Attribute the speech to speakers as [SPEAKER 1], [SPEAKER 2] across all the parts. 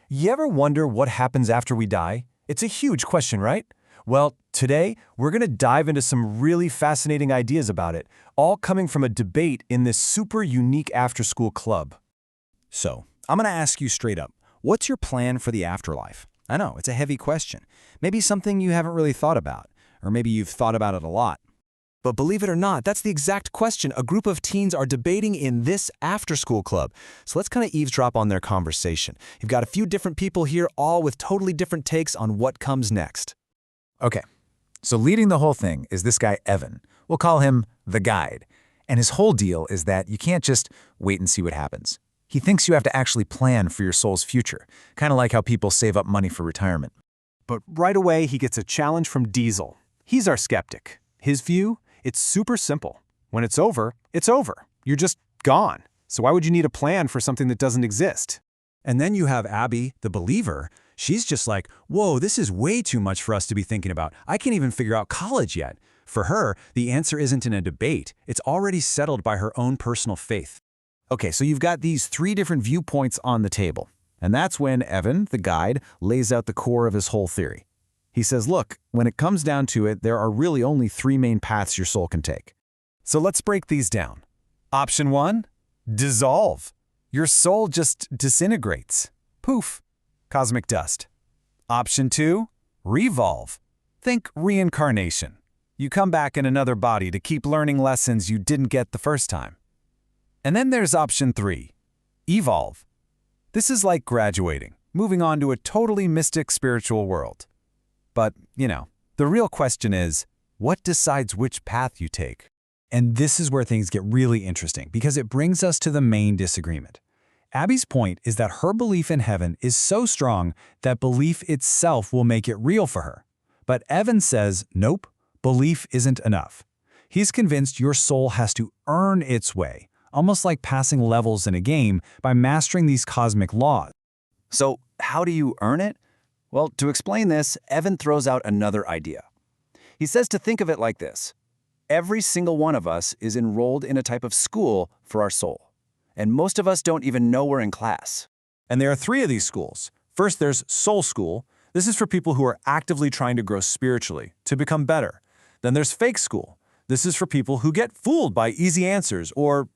[SPEAKER 1] You ever wonder what happens after we die? It's a huge question, right? Well, today, we're going to dive into some really fascinating ideas about it, all coming from a debate in this super unique after-school club.
[SPEAKER 2] So, I'm going to ask you straight up, what's your plan for the afterlife? I know, it's a heavy question. Maybe something you haven't really thought about, or maybe you've thought about it a lot.
[SPEAKER 3] But believe it or not, that's the exact question a group of teens are debating in this after-school club. So let's kind of eavesdrop on their conversation. You've got a few different people here, all with totally different takes on what comes next.
[SPEAKER 4] Okay, so leading the whole thing is this guy Evan. We'll call him the guide. And his whole deal is that you can't just wait and see what happens. He thinks you have to actually plan for your soul's future, kind of like how people save up money for retirement.
[SPEAKER 1] But right away, he gets a challenge from Diesel. He's our skeptic. His view? It's super simple. When it's over, it's over. You're just gone. So why would you need a plan for something that doesn't exist?
[SPEAKER 5] And then you have Abby, the believer. She's just like, whoa, this is way too much for us to be thinking about. I can't even figure out college yet. For her, the answer isn't in a debate. It's already settled by her own personal faith.
[SPEAKER 2] Okay, so you've got these three different viewpoints on the table. And that's when Evan, the guide, lays out the core of his whole theory. He says, look, when it comes down to it, there are really only three main paths your soul can take.
[SPEAKER 1] So let's break these down. Option 1, dissolve. Your soul just disintegrates. Poof, cosmic dust. Option 2, revolve. Think reincarnation. You come back in another body to keep learning lessons you didn't get the first time. And then there's option 3, evolve. This is like graduating, moving on to a totally mystic spiritual world. But, the real question is, what decides which path you take?
[SPEAKER 5] And this is where things get really interesting, because it brings us to the main disagreement. Abby's point is that her belief in heaven is so strong that belief itself will make it real for her. But Evan says, nope, belief isn't enough. He's convinced your soul has to earn its way, almost like passing levels in a game by mastering these cosmic laws.
[SPEAKER 2] So, how do you earn it? Well, to explain this, Evan throws out another idea. He says to think of it like this. Every single one of us is enrolled in a type of school for our soul. And most of us don't even know we're in class.
[SPEAKER 1] And there are 3 of these schools. First, there's Soul School. This is for people who are actively trying to grow spiritually, to become better. Then there's Fake School. This is for people who get fooled by easy answers or,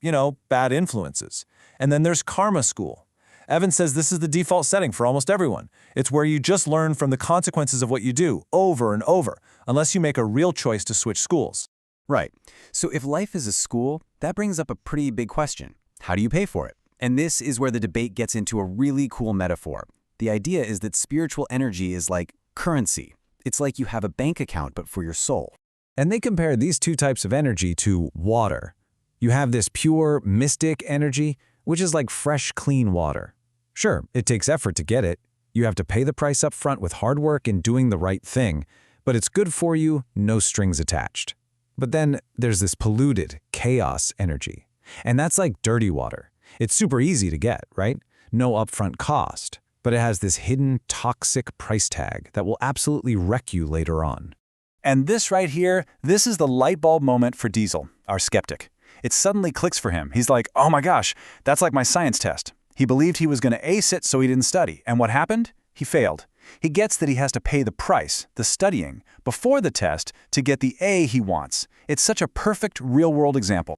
[SPEAKER 1] bad influences. And then there's Karma School. Evan says this is the default setting for almost everyone. It's where you just learn from the consequences of what you do over and over, unless you make a real choice to switch schools.
[SPEAKER 3] Right. So if life is a school, that brings up a pretty big question. How do you pay for it? And this is where the debate gets into a really cool metaphor. The idea is that spiritual energy is like currency. It's like you have a bank account, but for your soul.
[SPEAKER 5] And they compare these two types of energy to water. You have this pure, mystic energy, which is like fresh, clean water. Sure, it takes effort to get it. You have to pay the price up front with hard work and doing the right thing, but it's good for you, no strings attached. But then there's this polluted, chaos energy. And that's like dirty water. It's super easy to get, right? No upfront cost. But it has this hidden, toxic price tag that will absolutely wreck you later on.
[SPEAKER 1] And this right here, this is the light bulb moment for Diesel, our skeptic. It suddenly clicks for him. He's like, oh my gosh, that's like my science test. He believed he was going to ace it, so he didn't study. And what happened? He failed. He gets that he has to pay the price, the studying, before the test to get the A he wants. It's such a perfect real-world example.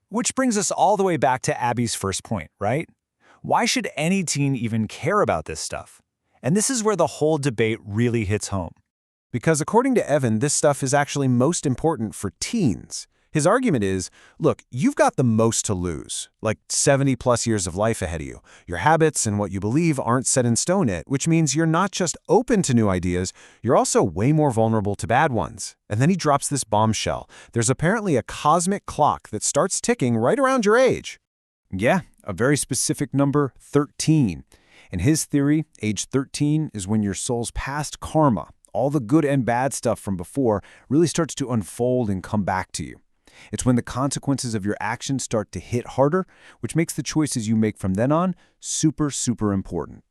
[SPEAKER 1] Which brings us all the way back to Abby's first point, right? Why should any teen even care about this stuff? And this is where the whole debate really hits home. Because according to Evan, this stuff is actually most important for teens. His argument is, look, you've got the most to lose, like 70+ years of life ahead of you. Your habits and what you believe aren't set in stone yet, which means you're not just open to new ideas, you're also way more vulnerable to bad ones. And then he drops this bombshell. There's apparently a cosmic clock that starts ticking right around your age. Yeah, a very specific number, 13. In his theory, age 13 is when your soul's past karma, all the good and bad stuff from before, really starts to unfold and come back to you. It's when the consequences of your actions start to hit harder, which makes the choices you make from then on super, super important.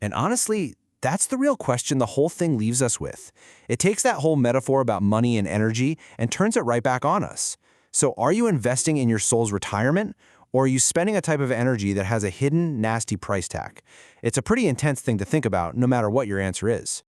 [SPEAKER 3] And honestly, that's the real question the whole thing leaves us with. It takes that whole metaphor about money and energy and turns it right back on us. So are you investing in your soul's retirement,
[SPEAKER 6] Or are you spending a type of energy that has a hidden, nasty price tag? It's a pretty intense thing to think about, no matter what your answer is.